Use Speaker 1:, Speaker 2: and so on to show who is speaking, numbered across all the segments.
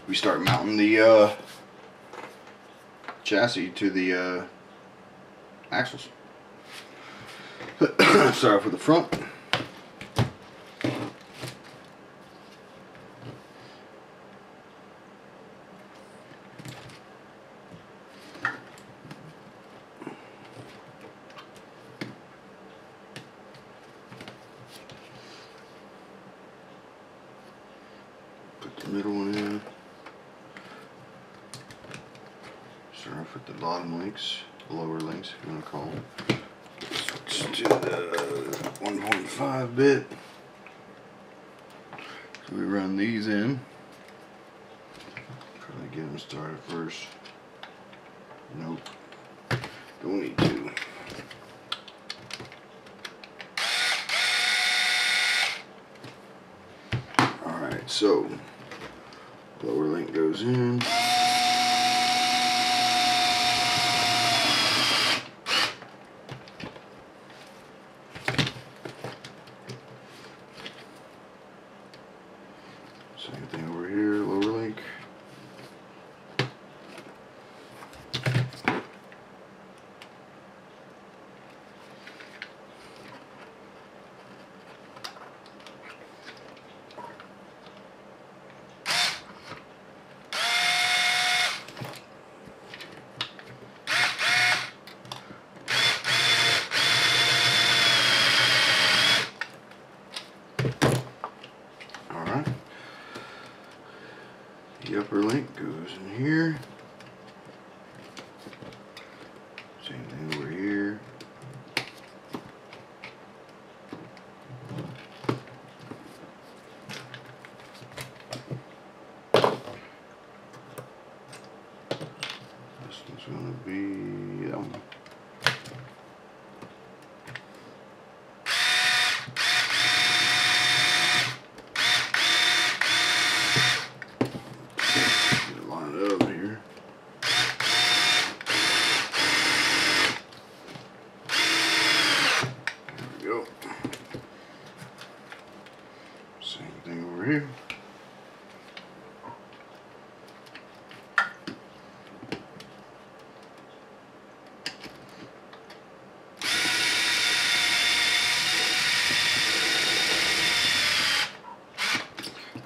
Speaker 1: we start mounting the chassis to the axles. Start off with the front. Put the middle one in. Start off with the bottom links, lower links if you want to call them. Switch to the 1.5 bit. So we run these in. Probably get them started first. Nope. Don't need to. Alright, so lower link goes in. Same thing over here, lower link. Alright. The upper link goes in here. Same thing over here. This one's going to be that one. Line it up here. There we go. Same thing over here.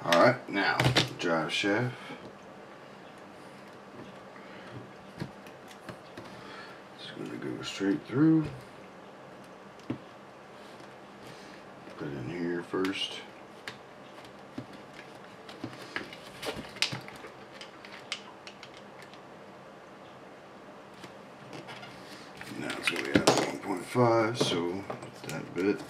Speaker 1: Alright, now drive shaft. It's going to go straight through. Put it in here first. Now it's going to be at 1.5, so that bit.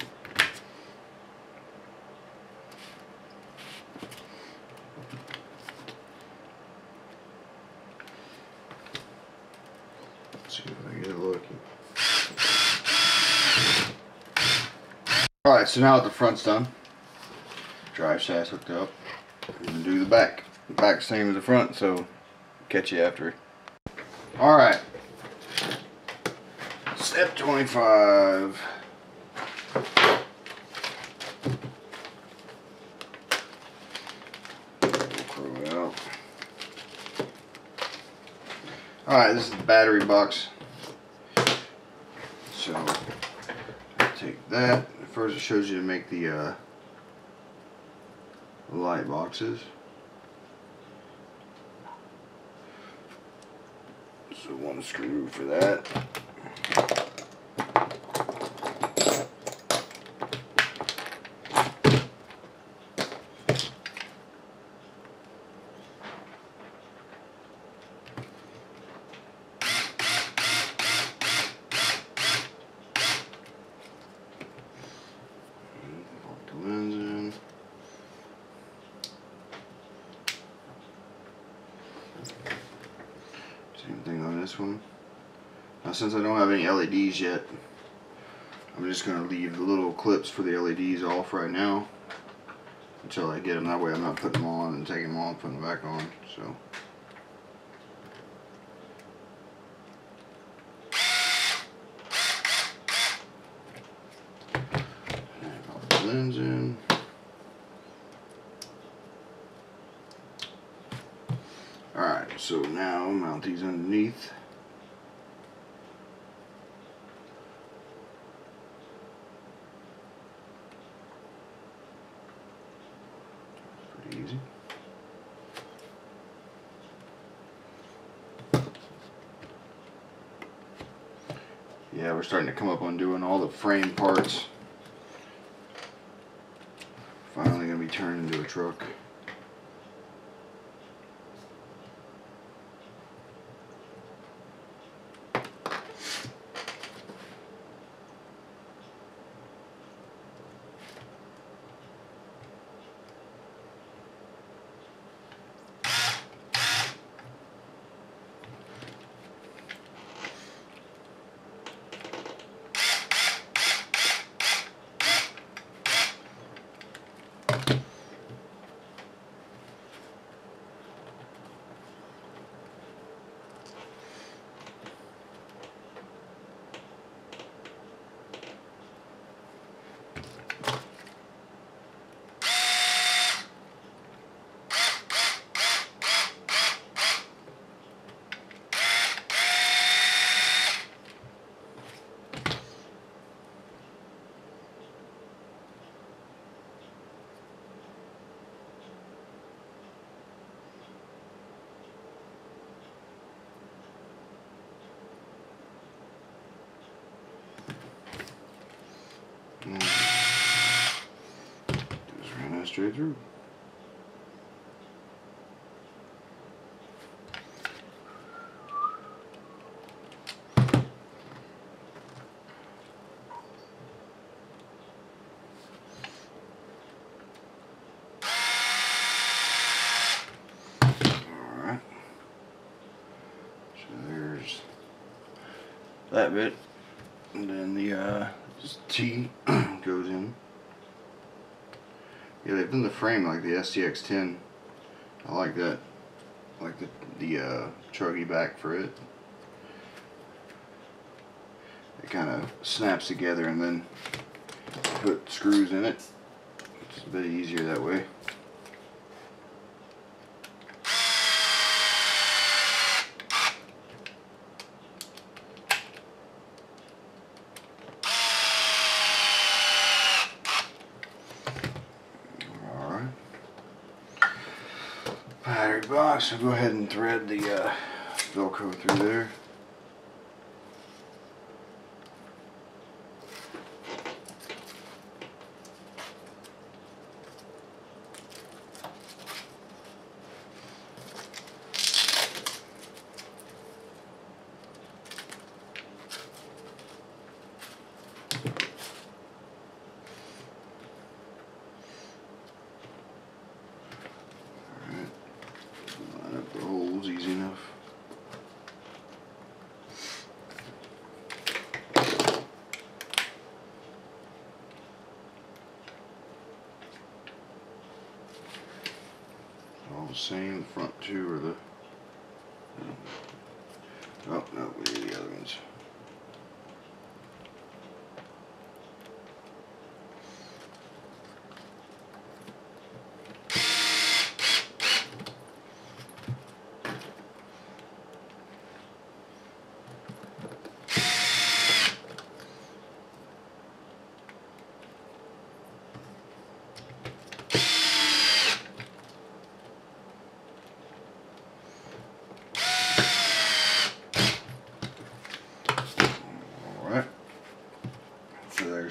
Speaker 1: See if I get lucky. Alright, so now that the front's done, drive shaft's hooked up, we're going to do the back. The back's same as the front, so catch you after. Alright, step 25. Throw it out. Alright, this is the battery box. So, take that. First it shows you to make the light boxes. So one screw for that. Lens in. Same thing on this one. Now since I don't have any LEDs yet, I'm just going to leave the little clips for the LEDs off right now until I get them. That way I'm not putting them on and taking them off and putting them back on. So. Lens in. So now mount these underneath. Pretty easy. Yeah, we're starting to come up on doing all the frame parts. Finally gonna be turned into a truck. Just ran that straight through. Alright. So there's that bit. And then the T goes in. Yeah, they've done the frame like the STX10. I like that. I like the chuggy back for it. It kind of snaps together and then put screws in it. It's a bit easier that way. Battery box, I'll go ahead and thread the Velcro through there. The hole's easy enough. All the same, the front two are the... Oh, no, we need the other ones.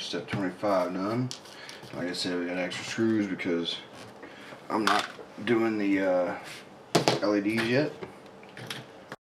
Speaker 1: Step 25 done. Like I said, we got extra screws because I'm not doing the LEDs yet.